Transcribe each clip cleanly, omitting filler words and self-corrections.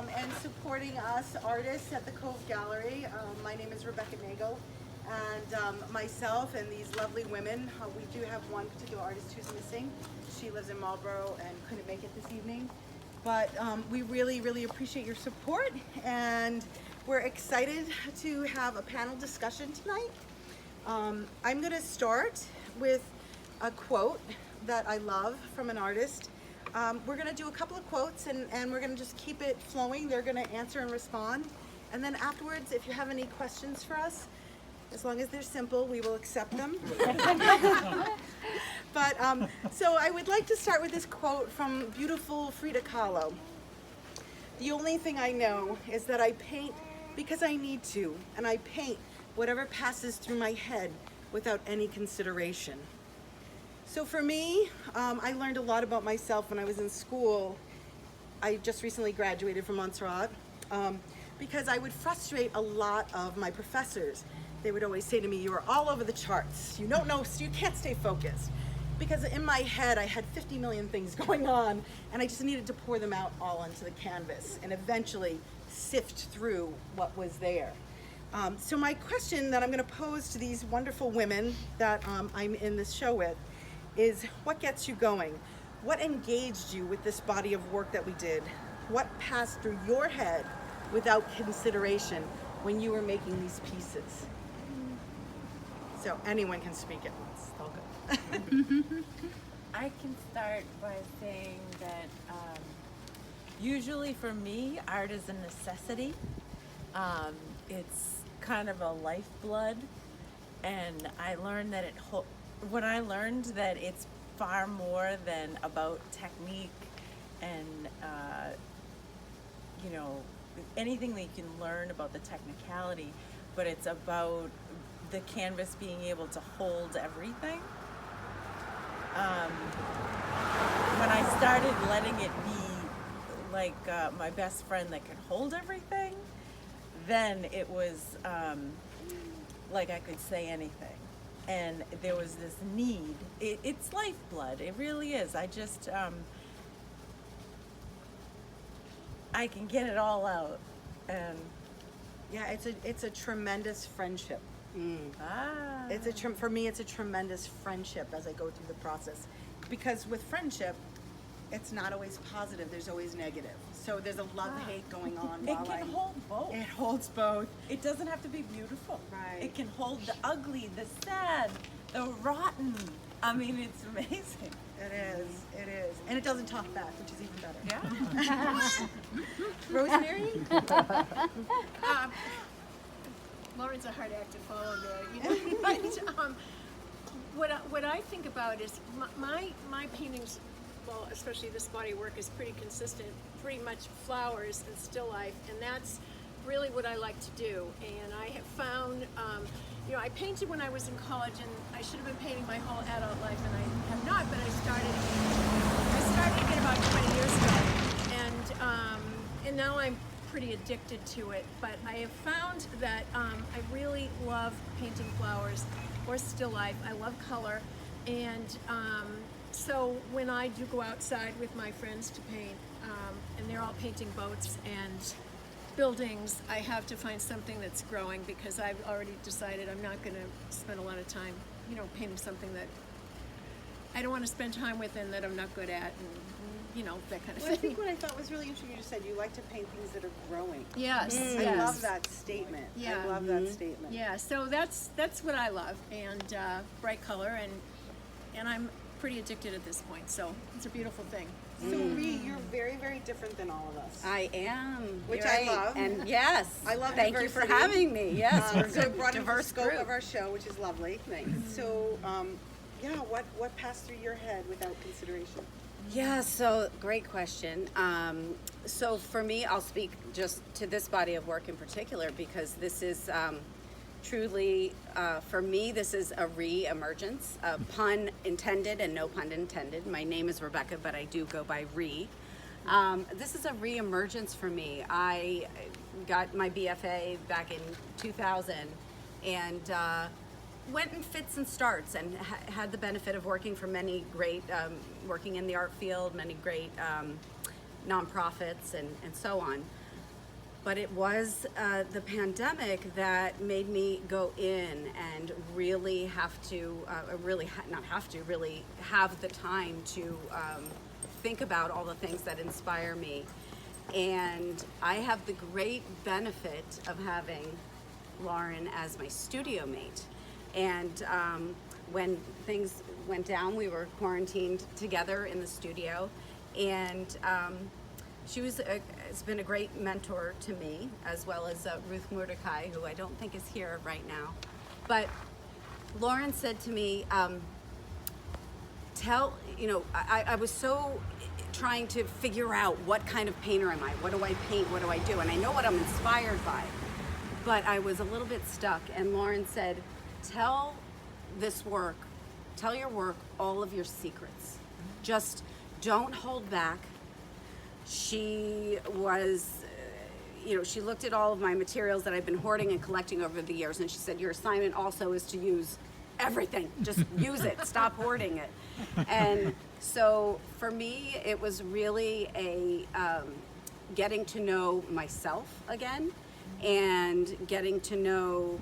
and supporting us artists at the Cove Gallery. My name is Rebecca Nagel, and myself and these lovely women, we do have one particular artist who's missing. She lives in Marlborough and couldn't make it this evening. But we really appreciate your support, and we're excited to have a panel discussion tonight. I'm going to start with a quote that I love from an artist. We're going to do a couple of quotes, and we're going to just keep it flowing. They're going to answer and respond. And then afterwards, if you have any questions for us, as long as they're simple, we will accept them. But so I would like to start with this quote from beautiful Frida Kahlo. The only thing I know is that I paint because I need to, and I paint whatever passes through my head without any consideration. So for me, I learned a lot about myself when I was in school. I just recently graduated from Montserrat because I would frustrate a lot of my professors. They would always say to me, "You are all over the charts. You don't know, you can't stay focused." Because in my head, I had 50 million things going on, and I just needed to pour them out all onto the canvas and eventually sift through what was there. So my question that I'm going to pose to these wonderful women that I'm in this show with is, what gets you going? What engaged you with this body of work that we did? What passed through your head without consideration when you were making these pieces? So anyone can speak at once. I'll go. I can start by saying that usually for me, art is a necessity. It's kind of a lifeblood, and I learned that when I learned that it's far more than about technique and anything that you can learn about the technicality, but it's about the canvas being able to hold everything. When I started letting it be like my best friend that could hold everything, then it was like I could say anything. And there was this need. It's lifeblood. It really is. I just, I can get it all out. And Yeah, it's a tremendous friendship. Ah. For me, it's a tremendous friendship as I go through the process. Because with friendship, it's not always positive. There's always negative. So there's a love-hate going on. It can hold both. It holds both. It doesn't have to be beautiful. Right. It can hold the ugly, the sad, the rotten. I mean, it's amazing. It is. And it doesn't talk back, which is even better. Yeah. Rosemary? Loren's a hard act to follow there, you know. But what I think about is my paintings, well, especially this body of work, is pretty consistent, pretty much flowers and still life, and that's really what I like to do. And I have found, I painted when I was in college, and I should have been painting my whole adult life, and I have not. But I started again about 20 years ago, and now I'm pretty addicted to it. But I have found that I really love painting flowers or still life. I love color, and so when I do go outside with my friends to paint, and they're all painting boats and buildings, I have to find something that's growing, because I've already decided I'm not going to spend a lot of time, painting something that I don't want to spend time with and that I'm not good at, and that kind of Well, I thing. think what I thought was really interesting, you just said you like to paint things that are growing. Yes, I yes. love that statement. Yeah. I love that statement. Yeah, so that's what I love, and bright color, and I'm pretty addicted at this point, so it's a beautiful thing. So Ree, you're very different than all of us. I am. Which You're I right. love. And yes, I love thank you for diversity. having me. Yes, we're So a it brought into the diverse scope group. of our show, which is lovely. Thanks. So, what passed through your head without consideration? Yeah, so great question. So for me, I'll speak just to this body of work in particular, because this is truly, for me, this is a re-emergence, pun intended and no pun intended. My name is Rebecca, but I do go by Ree. This is a re-emergence for me. I got my BFA back in 2000, and went in fits and starts, and had the benefit of working for many great, working in the art field, many great nonprofits and so on. But it was the pandemic that made me go in and really have to, really have the time to think about all the things that inspire me. And I have the great benefit of having Loren as my studio mate. And when things went down, we were quarantined together in the studio. And has been a great mentor to me, as well as Ruth Mordecai, who I don't think is here right now. But Loren said to me, I was so trying to figure out what kind of painter am I? What do I paint? What do I do? And I know what I'm inspired by, but I was a little bit stuck. And Loren said, tell your work all of your secrets. Just don't hold back. She was, she looked at all of my materials that I've been hoarding and collecting over the years, and she said, your assignment also is to use everything. Just use it. Stop hoarding it. And so for me, it was really a getting to know myself again, and getting to know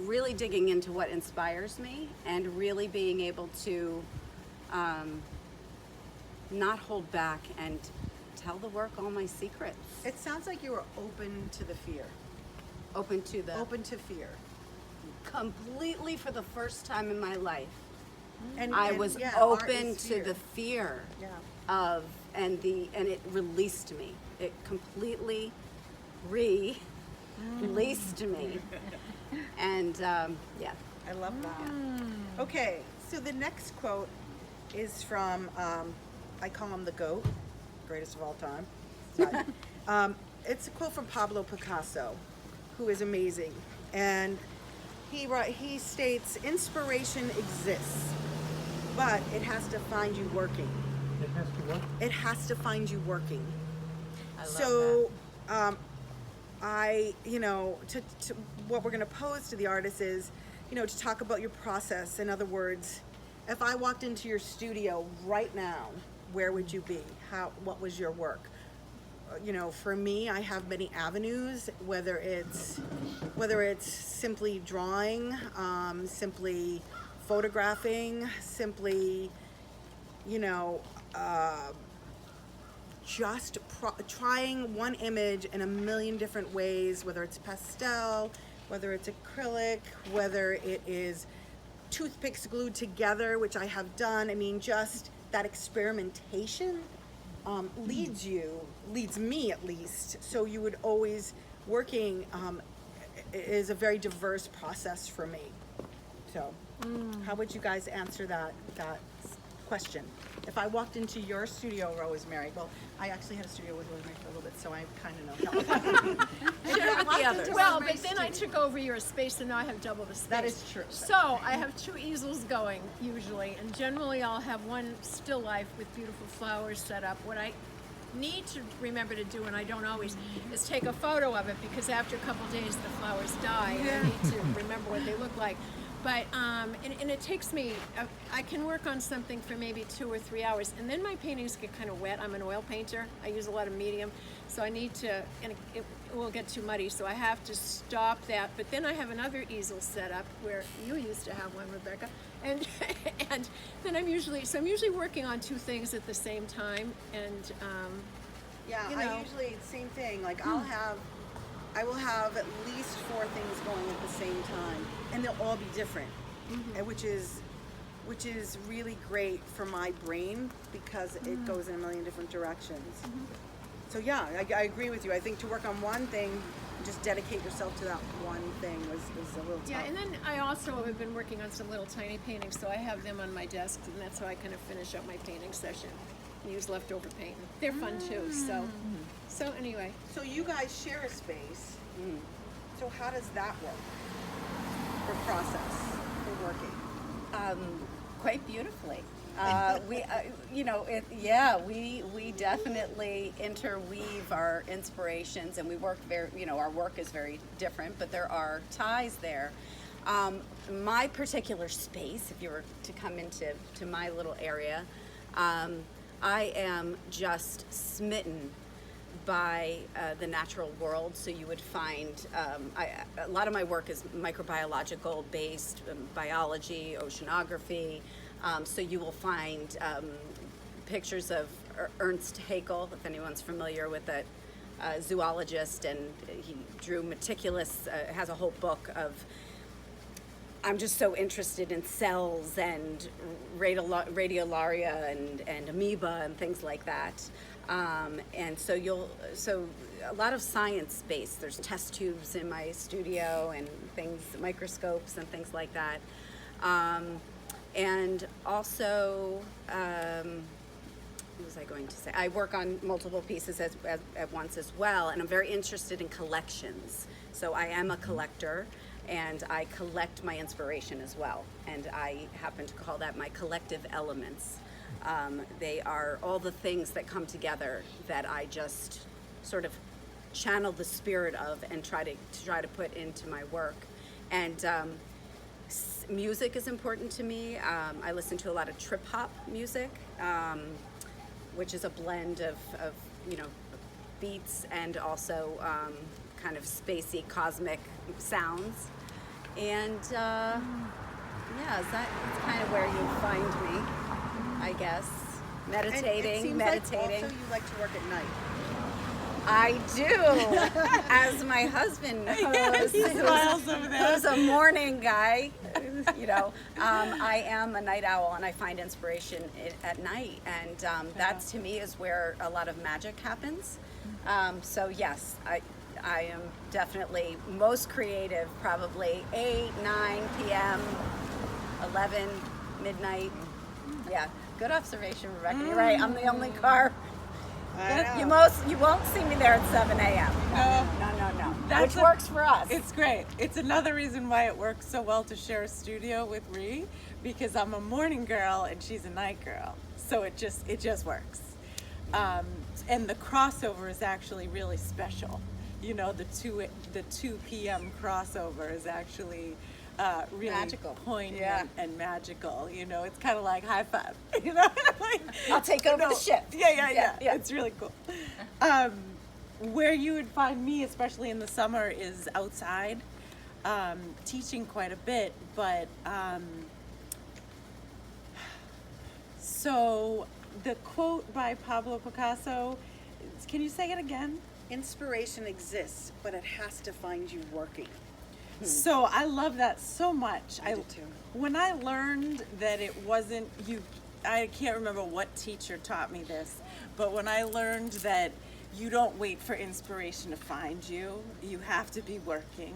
really digging into what inspires me, and really being able to not hold back and tell the work all my secrets. It sounds like you were open to the fear. Open to fear. Completely, for the first time in my life, I was open to the fear of, and it released me. It completely released me. And I love that. Okay, so the next quote is from, I call him the GOAT, greatest of all time. It's a quote from Pablo Picasso, who is amazing. And he states, inspiration exists, but it has to find you working. It has to what? It has to find you working. I love So, to what we're going to pose to the artist is, to talk about your process. In other words, if I walked into your studio right now, where would you be? What was your work? For me, I have many avenues, whether it's simply drawing, simply photographing, simply, just trying one image in a million different ways, whether it's pastel, whether it's acrylic, whether it is toothpicks glued together, which I have done. I mean, just that experimentation leads me at least. So you would always, working is a very diverse process for me. So how would you guys answer that question? If I walked into your studio, Rosemary, well, I actually had a studio with Rosemary for a little bit, so I kind of know. Share with the others. Well, but then I took over your space, and now I have double the space. That is true. So I have 2 easels going usually, and generally I'll have one still life with beautiful flowers set up. What I need to remember to do, and I don't always, is take a photo of it, because after a couple days the flowers die, and I need to remember what they look like. But, and it takes me, I can work on something for maybe 2 or 3 hours, and then my paintings get kind of wet. I'm an oil painter. I use a lot of medium, so I need to, and it will get too muddy, so I have to stop that. But then I have another easel set up where you used to have one, Rebecca, and then I'm usually working on 2 things at the same time, and I usually, same thing, like I will have at least 4 things going at the same time, and they'll all be different, and which is really great for my brain, because it goes in a million different directions. So yeah, I agree with you. I think to work on one thing, just dedicate yourself to that one thing was a little tough. yeah, and then I also have been working on some little tiny paintings, so I have them on my desk, and that's how I kind of finish up my painting session. Use leftover paint. They're fun too. So anyway. So you guys share a space. So how does that work for process for working? Quite beautifully. We definitely interweave our inspirations, and we work our work is very different, but there are ties there. My particular space, if you were to come into my little area, I am just smitten by the natural world. So you would find a lot of my work is microbiological based, biology, oceanography. So you will find pictures of Ernst Haeckel, if anyone's familiar with it, zoologist, and he drew meticulous, has a whole book of, I'm just so interested in cells and radiolaria and amoeba and things like that. And so a lot of science based. There's test tubes in my studio and things, microscopes and things like that. And also, what was I going to say? I work on multiple pieces at once as well, and I'm very interested in collections. So I am a collector, and I collect my inspiration as well. And I happen to call that my collective elements. They are all the things that come together that I just sort of channel the spirit of and try to put into my work. And music is important to me. I listen to a lot of trip hop music, which is a blend of beats and also kind of spacey cosmic sounds. And that's kind of where you find me, I guess. Meditating. Also, you like to work at night. I do, as my husband knows, he smiles over there. who's a morning guy. I am a night owl, and I find inspiration at night, and that to me is where a lot of magic happens. So yes, I am definitely most creative, probably 8, 9 p.m., 11, midnight. Yeah, good observation, Rebecca. You're right. I'm the only car. You won't see me there at 7 a.m. No. Which works for us. It's great. It's another reason why it works so well to share a studio with Ree, because I'm a morning girl and she's a night girl. So it just works. And the crossover is actually really special. The 2 p.m. crossover is actually really magical, poignant and magical. It's kind of like high five. I'll take over the shift. Yeah. It's really cool. Where you would find me, especially in the summer, is outside, teaching quite a bit. But so the quote by Pablo Picasso, can you say it again? Inspiration exists, but it has to find you working. So I love that so much. I do too. When I learned that it wasn't you, I can't remember what teacher taught me this, but when I learned that you don't wait for inspiration to find you, you have to be working,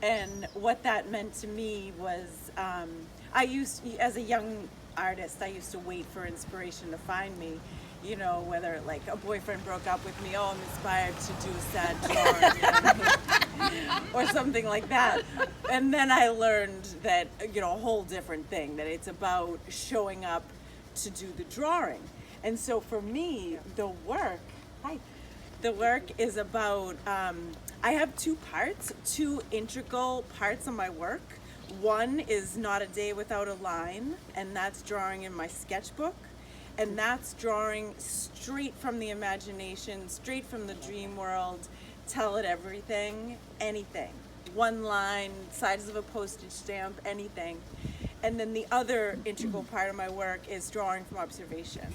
and what that meant to me was, as a young artist, I used to wait for inspiration to find me. Whether like a boyfriend broke up with me, I'm inspired to do a sad drawing, or something like that. And then I learned that, a whole different thing, that it's about showing up to do the drawing. And so for me, the work is about, I have two integral parts of my work. One is Not a Day Without a Line, and that's drawing in my sketchbook. And that's drawing straight from the imagination, straight from the dream world, tell it everything, anything. One line, size of a postage stamp, anything. And then the other integral part of my work is drawing from observation.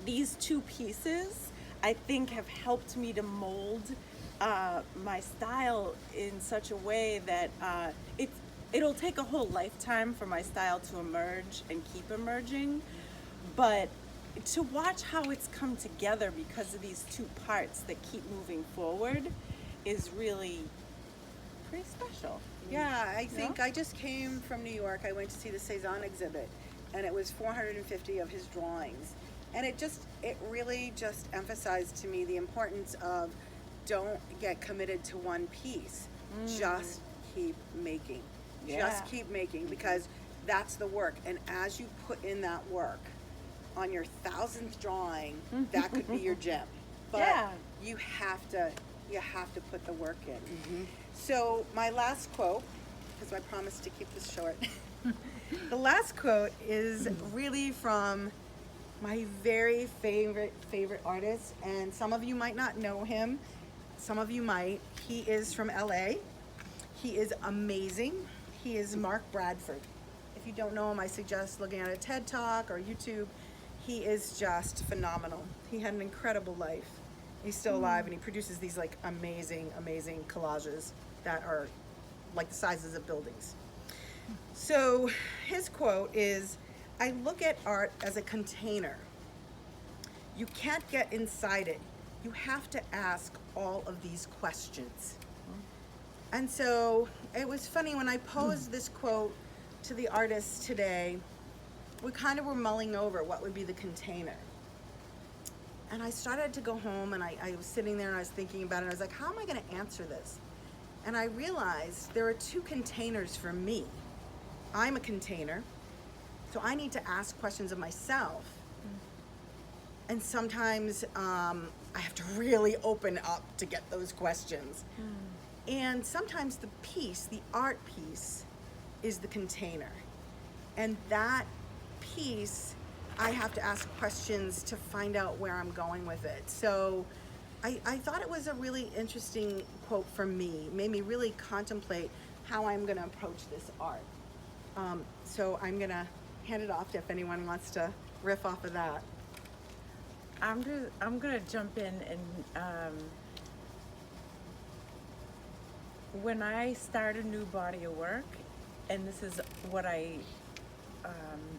These two pieces, I think, have helped me to mold my style in such a way that it'll take a whole lifetime for my style to emerge and keep emerging. But to watch how it's come together because of these two parts that keep moving forward is really pretty special. Yeah, I think I just came from New York. I went to see the Cezanne exhibit, and it was 450 of his drawings. And it really just emphasized to me the importance of don't get committed to one piece. Just keep making. Just keep making, because that's the work. And as you put in that work, on your 1000th drawing, that could be your gem. But you have to put the work in. So my last quote, because I promised to keep this short. The last quote is really from my very favorite artist, and some of you might not know him, some of you might. He is from LA. He is amazing. He is Mark Bradford. If you don't know him, I suggest looking at a TED Talk or YouTube. He is just phenomenal. He had an incredible life. He's still alive, and he produces these like amazing collages that are like the sizes of buildings. So his quote is, "I look at art as a container. You can't get inside it. You have to ask all of these questions." And so it was funny when I posed this quote to the artists today, we kind of were mulling over what would be the container. And I started to go home, and I was sitting there and I was thinking about it, and I was like, how am I going to answer this? And I realized there are two containers for me. I'm a container, so I need to ask questions of myself. And sometimes I have to really open up to get those questions. And sometimes the piece, the art piece, is the container. And that piece, I have to ask questions to find out where I'm going with it. So I thought it was a really interesting quote for me. It made me really contemplate how I'm going to approach this art. So I'm going to hand it off to if anyone wants to riff off of that. I'm gonna jump in and when I start a new body of work, and this is what I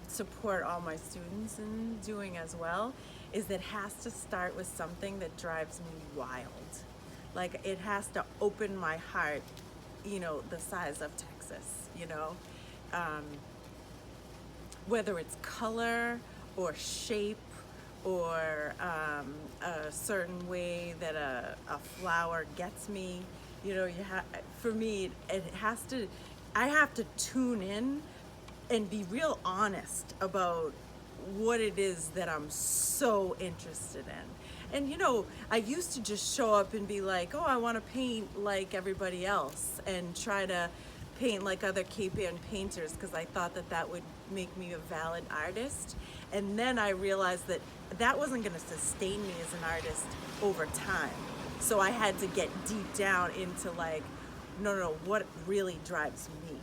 support all my students in doing as well, is it has to start with something that drives me wild. Like it has to open my heart, you know, the size of Texas, you know, whether it's color or shape or a certain way that a flower gets me, you know, for me, it has to, I have to tune in and be real honest about what it is that I'm so interested in. And you know, I used to just show up and be like, oh, I want to paint like everybody else and try to paint like other Cape Ann painters because I thought that that would make me a valid artist. And then I realized that that wasn't going to sustain me as an artist over time. So I had to get deep down into like, no, what really drives me?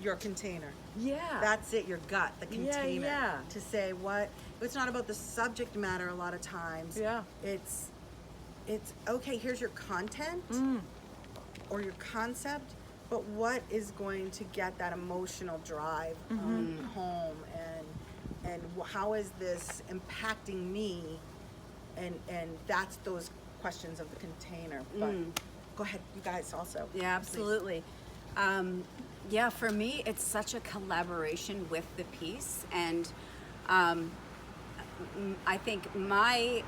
Your container. Yeah. That's it, your gut, the container. Yeah. To say what, it's not about the subject matter a lot of times. Yeah. It's okay, here's your content or your concept, but what is going to get that emotional drive home, and how is this impacting me, and that's those questions of the container. But go ahead, you guys also. Yeah, absolutely. Yeah, for me, it's such a collaboration with the piece, and I think my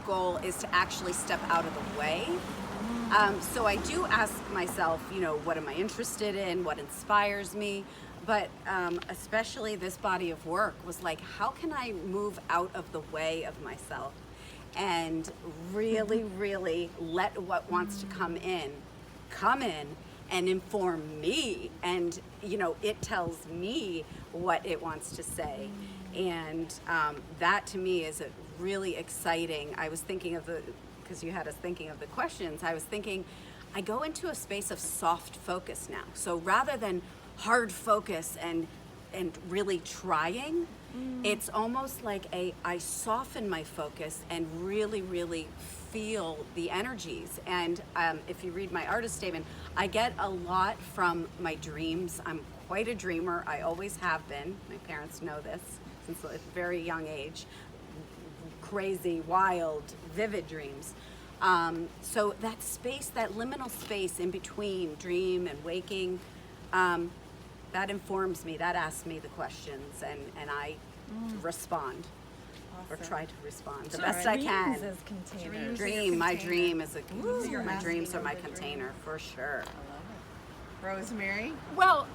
goal is to actually step out of the way. So I do ask myself, you know, what am I interested in? What inspires me? But especially this body of work was like, how can I move out of the way of myself and really, really let what wants to come in and inform me, and you know, it tells me what it wants to say. And that to me is a really exciting. I was thinking of because you had us thinking of the questions, I was thinking I go into a space of soft focus now. So rather than hard focus and really trying, it's almost like I soften my focus and really, really feel the energies. And if you read my artist statement, I get a lot from my dreams. I'm quite a dreamer. I always have been. My parents know this since a very young age. Crazy, wild, vivid dreams. So that space, that liminal space in between dream and waking, that informs me, that asks me the questions, and I respond. Or try to respond the best I can. Dreams as containers. My dream is my dreams are my container for sure. Rosemary? Well,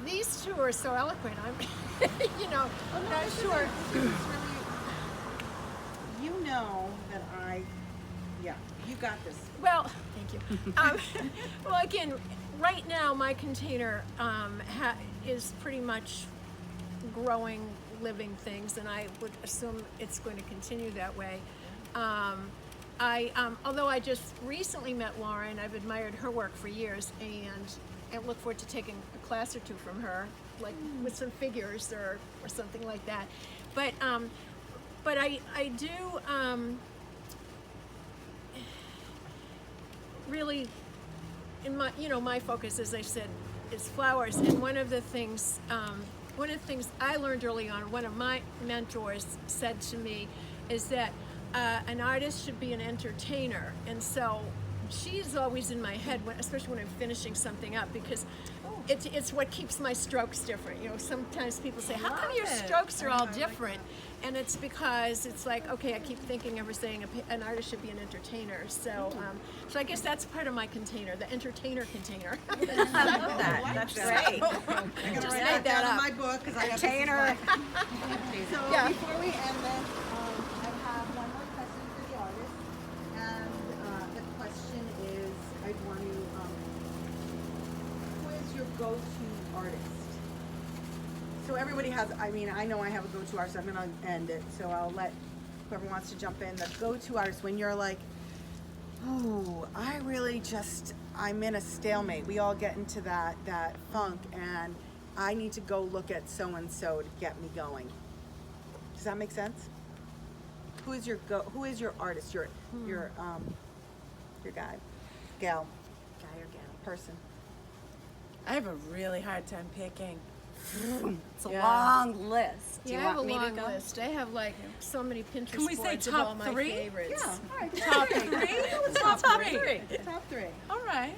these two are so eloquent. I'm, you know, I'm not sure. You know that you got this. Well, thank you. Well, again, right now my container is pretty much growing living things, and I would assume it's going to continue that way. Although I just recently met Loren, I've admired her work for years, and look forward to taking a class or two from her, like with some figures or something like that. But I do really, in my my focus, as I said, is flowers. And one of the things I learned early on, one of my mentors said to me, is that an artist should be an entertainer. And so she's always in my head, especially when I'm finishing something up, because it's what keeps my strokes different. Sometimes people say, how come your strokes are all different? And it's because it's like, okay, I keep thinking of saying an artist should be an entertainer. So I guess that's part of my container, the entertainer container. I love that. That's great. I'm gonna Just write made that that down in up. my book because I have Entertainer. So Yeah. before we end this, I have one more question for the artist, and the question is, I want to, who is your go-to artist? So everybody has, I know I have a go-to artist. I'm gonna end it, so I'll let whoever wants to jump in. The go-to artist, when you're like, oh, I'm in a stalemate. We all get into that funk, and I need to go look at so-and-so to get me going. Does that make sense? Who is your artist? Your guy, gal, person. I have a really hard time picking. It's a Yeah. long list. Do you I have a want me to long go? list. I have like so many Pinterest Can we say boards of top all my three? favorites. All right. Top three? Top three. Top three. All right.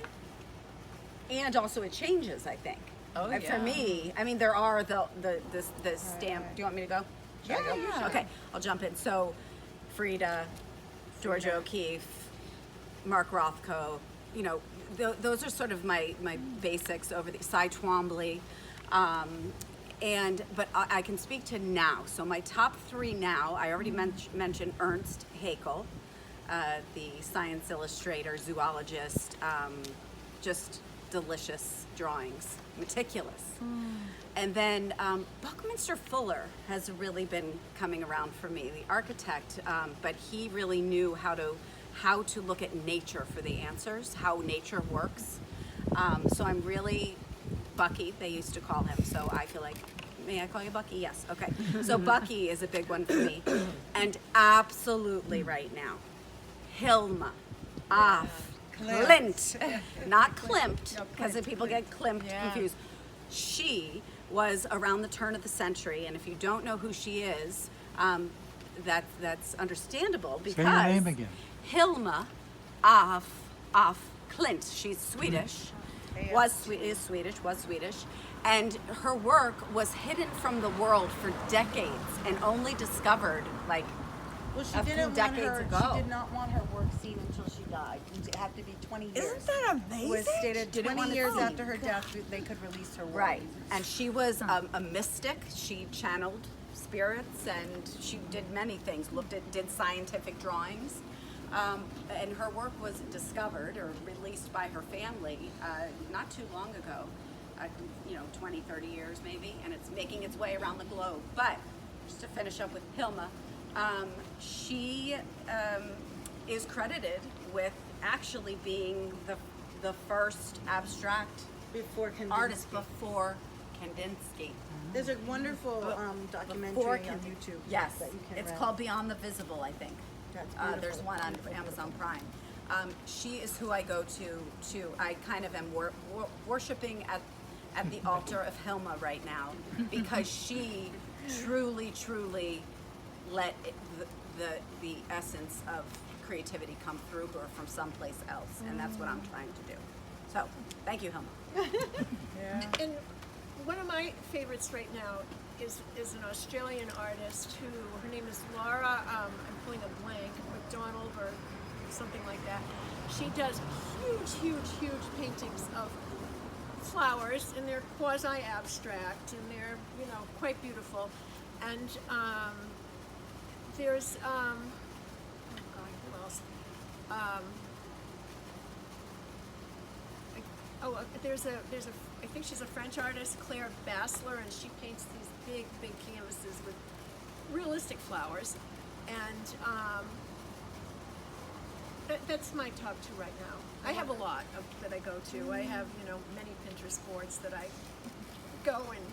And also it changes, I think. Oh, And yeah. For me, there are the stamp. Do you want me to go? Should I go? Yeah. Okay, I'll jump in. So, Frida, Georgia O'Keeffe, Mark Rothko. Those are sort of my basics over the Cy Twombly. But I can speak to now. So my top three now, I already mentioned Ernst Haeckel, the science illustrator, zoologist, just delicious drawings, meticulous. And then Buckminster Fuller has really been coming around for me, the architect, but he really knew how to look at nature for the answers, how nature works. So I'm really Bucky, they used to call him, so I feel like, may I call you Bucky? Yes, okay. So Bucky is a big one for me. And absolutely right now, Hilma af Klint, not Klimt, because people get Klimt confused. She was around the turn of the century, and if you don't know who she is, that's understandable because Say your name again. Hilma af Klint. She's Swedish. Was Swedish, and her work was hidden from the world for decades and only discovered like Well, a few decades ago. She did not want her work seen until she died. It had to be 20 years. Isn't that amazing? It was stated Didn't 20 want it years seen. after her death they could release her work. Right, and she was a mystic. She channeled spirits, and she did many things. Did scientific drawings, and her work was discovered or released by her family not too long ago. 20, 30 years maybe, and it's making its way around the globe. But just to finish up with Hilma, she is credited with actually being the first abstract Before Kandinsky. artist before Kandinsky. There's a wonderful documentary Before on Kandinsky. YouTube. Yes, that you can it's rent. called Beyond the Visible, I think. That's beautiful. There's one on Amazon Prime. She is who I go to. I kind of am worshiping at the altar of Hilma right now because she truly let the essence of creativity come through her from someplace else, and that's what I'm trying to do. So, thank you, Hilma. And one of my favorites right now is an Australian artist who, her name is Laura, I'm pulling a blank, McDonald or something like that. She does huge paintings of flowers, and they're quasi-abstract, and they're, quite beautiful. And there's, oh God, who else? there's a I think she's a French artist, Claire Bassler, and she paints these big canvases with realistic flowers, and that's my top two right now. I have a lot that I go to. I have many Pinterest boards that I go and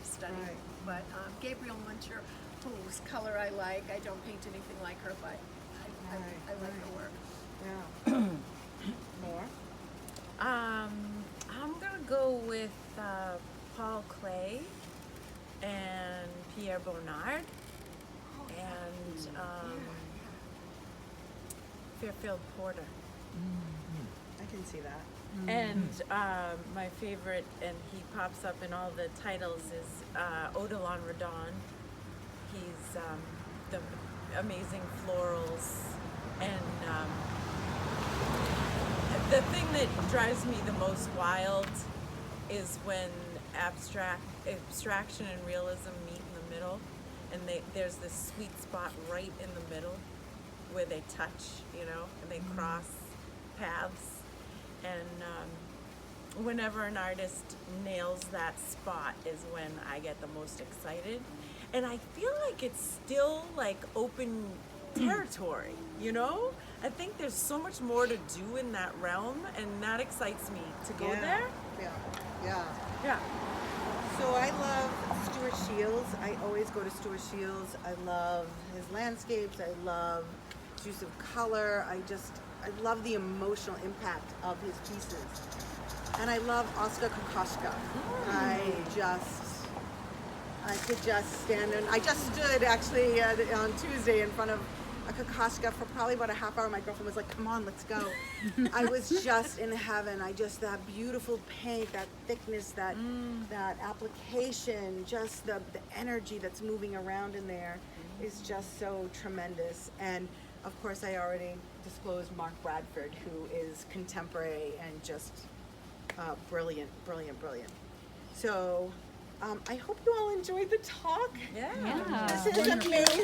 study. Right. But Gabriel Munter, whose color I like, I don't paint anything like her, but I like her work. Yeah. More? I'm gonna go with Paul Klee and Pierre Bonnard and Fairfield Porter. I can see that. And my favorite, and he pops up in all the titles, is Odilon Redon. He's the amazing florals, and the thing that drives me the most wild is when abstraction and realism meet in the middle, and there's this sweet spot right in the middle where they touch, and they cross paths. And whenever an artist nails that spot is when I get the most excited. And I feel like it's still like open territory, I think there's so much more to do in that realm, and that excites me to go there. Yeah. So I love Stuart Shields. I always go to Stuart Shields. I love his landscapes. I love his use of color. I love the emotional impact of his pieces. And I love Oskar Kokoschka. I could just stand and I just stood actually on Tuesday in front of a Kokoschka for probably about a half hour. My girlfriend was like, come on, let's go. I was just in heaven. That beautiful paint, that thickness, that application, just the energy that's moving around in there is just so tremendous. And of course, I already disclosed Mark Bradford, who is contemporary and just brilliant. So I hope you all enjoyed the talk. Yeah. This is amazing. Thank you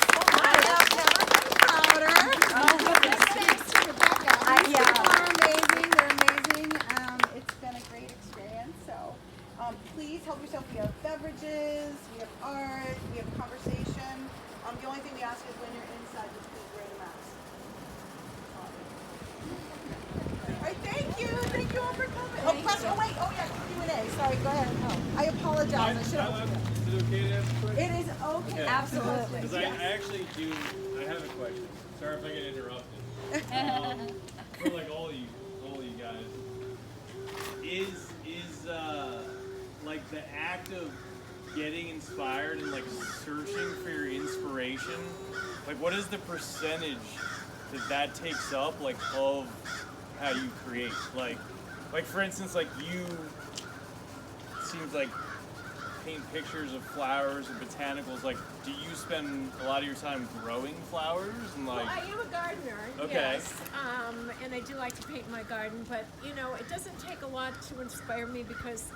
so I much. have never been prouder. Thanks to Rebecca. You are amazing. They're amazing. It's been a great experience. So please help yourself. We have beverages, we have art, we have conversation. The only thing we ask is when you're inside, just please wear the mask. All right, thank you. Thank you all for coming. Q&A. Sorry, go ahead. I apologize. I should have. Is it okay to ask a question? It is okay. Okay. Absolutely. Because I actually do. I have a question. Sorry if I get interrupted. For like all you guys, is like the act of getting inspired and like searching for your inspiration, like what is the percentage that takes up like of how you create? Like for instance, like you seems like paint pictures of flowers and botanicals. Like, do you spend a lot of your time growing flowers and like? Well, I am a gardener, Okay. yes, and I do like to paint my garden, but it doesn't take a lot to inspire me because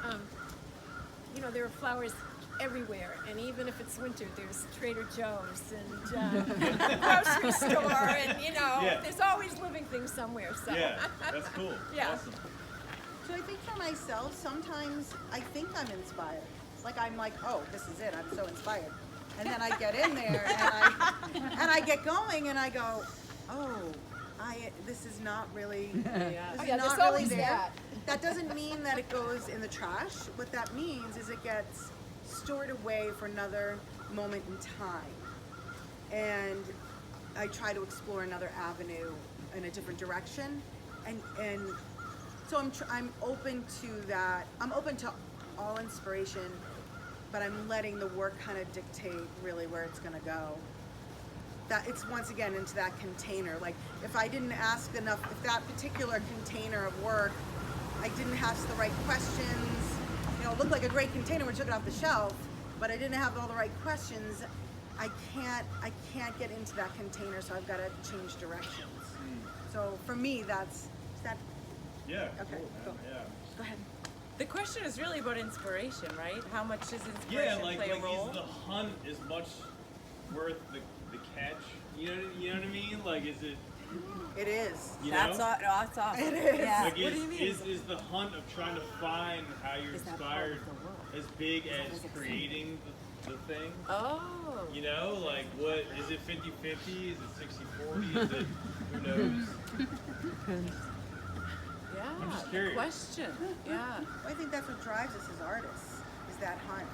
there are flowers everywhere, and even if it's winter, there's Trader Joe's and grocery store, and Yeah. there's always living things somewhere. So Yeah, that's cool. Yeah. Awesome. So I think for myself, sometimes I think I'm inspired. Like I'm like, oh, this is it. I'm so inspired. And then I get in there and I get going and I go, oh, this is not really, this is Yeah, not there's really always there. that. That doesn't mean that it goes in the trash. What that means is it gets stored away for another moment in time. And I try to explore another avenue in a different direction. And so I'm open to that. I'm open to all inspiration, but I'm letting the work kind of dictate really where it's going to go. That it's once again into that container. Like if I didn't ask enough, if that particular container of work, I didn't ask the right questions, it looked like a great container when I took it off the shelf, but I didn't have all the right questions, I can't get into that container, so I've got to change directions. So for me, that's that. Yeah. Okay, Cool, go. yeah. Go ahead. The question is really about inspiration, right? How much does inspiration Yeah, like play a role? is the hunt as much worth the catch? You know what I mean? Like, is it It is. You That's know? that's awesome. It is. Yeah. Like What do you mean? is the hunt of trying to find how you're Is that part inspired of the work? as big as creating the thing? Oh. You know, like what is it 50-50? Is it 60-40? Is it who knows? Yeah. I'm just good curious. question. Yeah. I think that's what drives us as artists, is that hunt.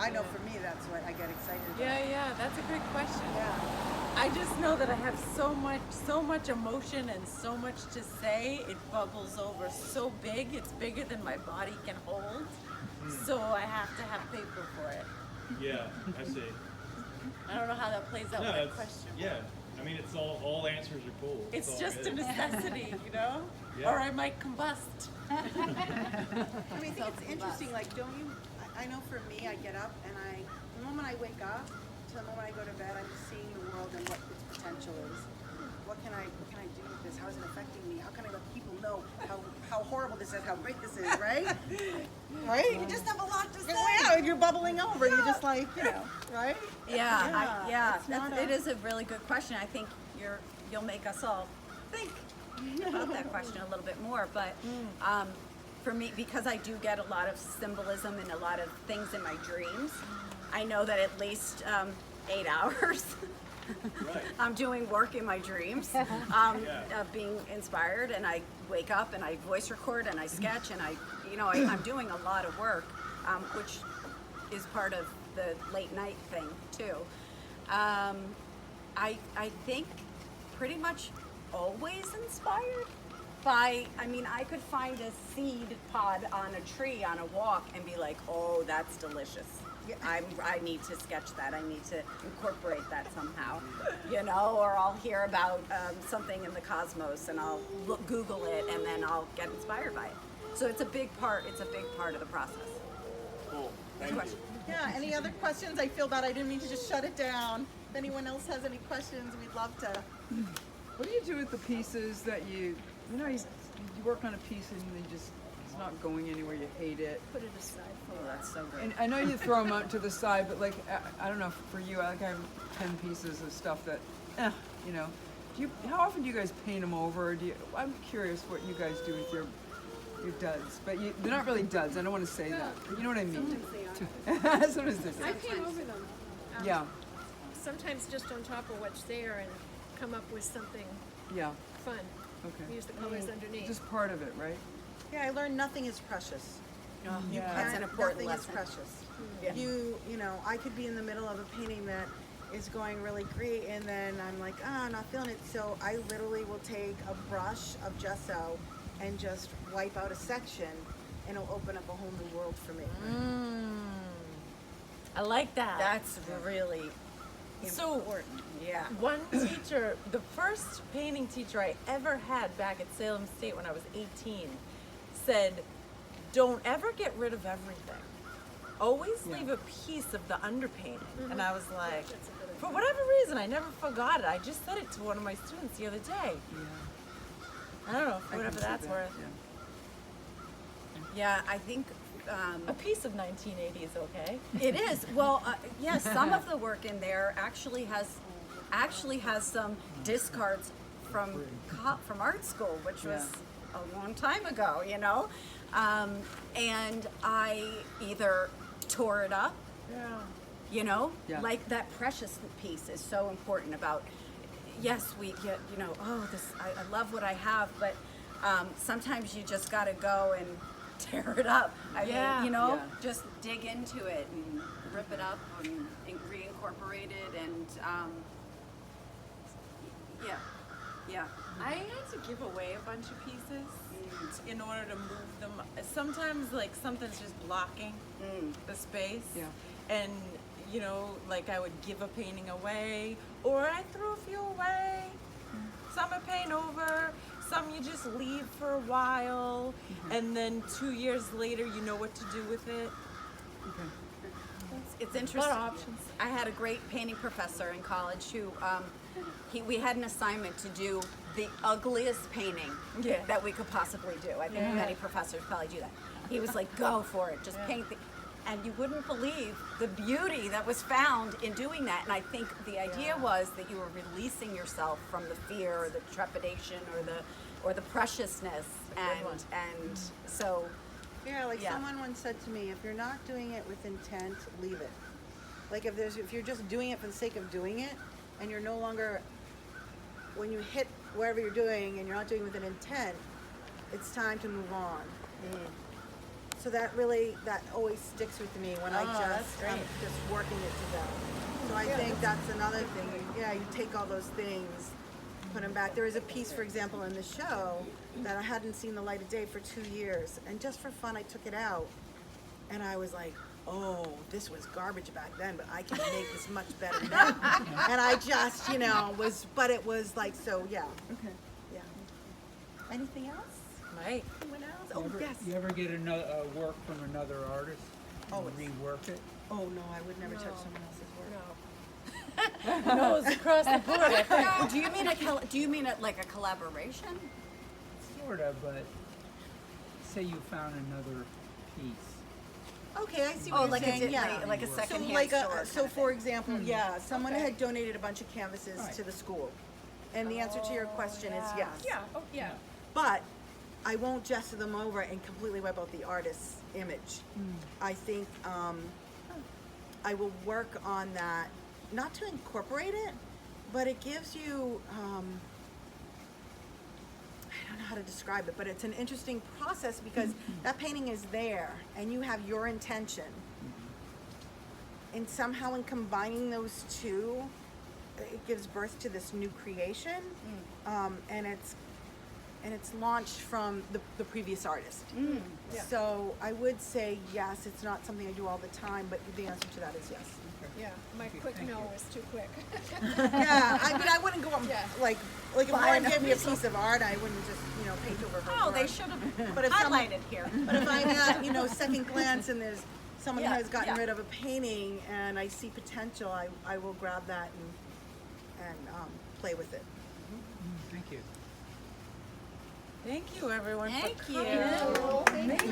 I know for me, that's what I get excited about. Yeah. That's a great question. Yeah. I just know that I have so much emotion and so much to say. It bubbles over so big. It's bigger than my body can hold. So I have to have paper for it. Yeah, I see. I don't know how that plays out No, with that that's question. yeah. I mean, it's all answers are cool. It's all just it a is. necessity, you know? Yeah. Or I might combust. I mean, I think it's interesting, like, don't you, I know for me, I get up and the moment I wake up to the moment I go to bed, I'm seeing the world and what its potential is. What can I do with this? How is it affecting me? How can I let people know how horrible this is, how great this is, right? Right? You just have a lot to say. Yeah, you're bubbling over. You're just like, right? Yeah, It's not it is a really good question. I think you'll make us all think about that question a little bit more. But for me, because I do get a lot of symbolism and a lot of things in my dreams, I know that at least 8 hours Right. I'm doing work in my dreams, of being inspired, and I wake up and I voice record and I sketch and I'm doing a lot of work, which is part of the late night thing too. I think pretty much always inspired by, I could find a seed pod on a tree on a walk and be like, oh, that's delicious. I need to sketch that. I need to incorporate that somehow, or I'll hear about something in the cosmos and I'll Google it and then I'll get inspired by it. So it's a big part. It's a big part of the process. Cool. Thank you. Yeah, any other questions? I feel bad. I didn't mean to just shut it down. If anyone else has any questions, we'd love to. What do you do with the pieces that you work on a piece and it's not going anywhere, you hate it? Put it aside for Oh, that's so good. And I know you throw them out to the side, but like, I don't know, for you, I have 10 pieces of stuff that, how often do you guys paint them over? I'm curious what you guys do with your duds, but they're not really duds. I don't want to say that, but you know what I mean. Sometimes they I are. paint over them. Yeah, Sometimes just on top of what's there and come up with something yeah, fun. okay. Use the colors underneath. Just part of it, right? Yeah, I learned nothing is precious. Yeah. That's an important Nothing lesson. is precious. Yeah. I could be in the middle of a painting that is going really great, and then I'm like, not feeling it. So I literally will take a brush of gesso and just wipe out a section, and it'll open up a whole new world for me. I like that. That's really So- important. Yeah. One teacher, the first painting teacher I ever had back at Salem State when I was 18, said, don't ever get rid of everything. Always leave a piece of the underpainting. And I was like, That's a good idea. for whatever reason, I never forgot it. I just said it to one of my students the other day. I don't know, for I whatever can see that's that, worth. Yeah, I think A piece of 1980 is okay. it is. Well, yes, some of the work in there actually has some discards from art school, which was a long time ago, and I either tore it up, Yeah. Yeah. like that precious piece is so important about, yes, we get, I love what I have, but sometimes you just got to go and tear it up. I mean, Yeah. just dig into it and rip it up and reincorporate it and, yeah. I had to give away a bunch of pieces in order to move them. Sometimes, like, something's just blocking the space. Yeah. And, like, I would give a painting away, or I threw a few away. Some I paint over, some you just leave for a while, and then 2 years later, you know what to do with it. Okay. It's interesting. A lot of options. I had a great painting professor in college who, we had an assignment to do the ugliest painting Yeah. that we could possibly do. I think many professors probably do that. He was like, go for it, just paint and you wouldn't believe the beauty that was found in doing that. And I think the idea was that you were releasing yourself from the fear or the trepidation or the preciousness, and so Yeah, like Yeah. someone once said to me, if you're not doing it with intent, leave it. Like if you're just doing it for the sake of doing it, and you're no longer, when you hit wherever you're doing and you're not doing it with an intent, it's time to move on. So that always sticks with me when I'm just working it to death. So I think that's another thing. Yeah, you take all those things, put them back. There is a piece, for example, in the show that I hadn't seen the light of day for 2 years, and just for fun, I took it out, and I was like, oh, this was garbage back then, but I can make this much better now. And I just, but it was like, so yeah. Okay. Yeah. Anything else? Right. Anyone else? Oh, yes. You ever get another work from another artist? Always. And rework it? Oh, no, I would never touch someone else's work. No. Nose across the board. I think. do you mean like a collaboration? Sort of, but say you found another piece. Okay, I see what Oh, you're like saying. like a So secondhand like store. so for example, yeah, someone Okay. had donated a bunch of canvases Right. to the school. And the answer to your question is yes. Yeah. Oh, yeah. But I won't gesture them over and completely wipe out the artist's image. I think I will work on that, not to incorporate it, but it gives you, I don't know how to describe it, but it's an interesting process because that painting is there and you have your intention. And somehow in combining those two, it gives birth to this new creation. And it's launched from the previous artist. Yeah. So I would say yes, it's not something I do all the time, but the answer to that is yes. Yeah. My quick no was too quick. Yeah, I mean, I wouldn't go up, Yeah. like if Lauren gave me a piece of art, I wouldn't just, paint over her. Oh, they work. should have But if someone- highlighted here. But if I'm at, second glance and there's someone who Yeah, has gotten yeah. rid of a painting and I see potential, I will grab that and play with it. Thank you. Thank you, everyone. Thank for you. coming. Thank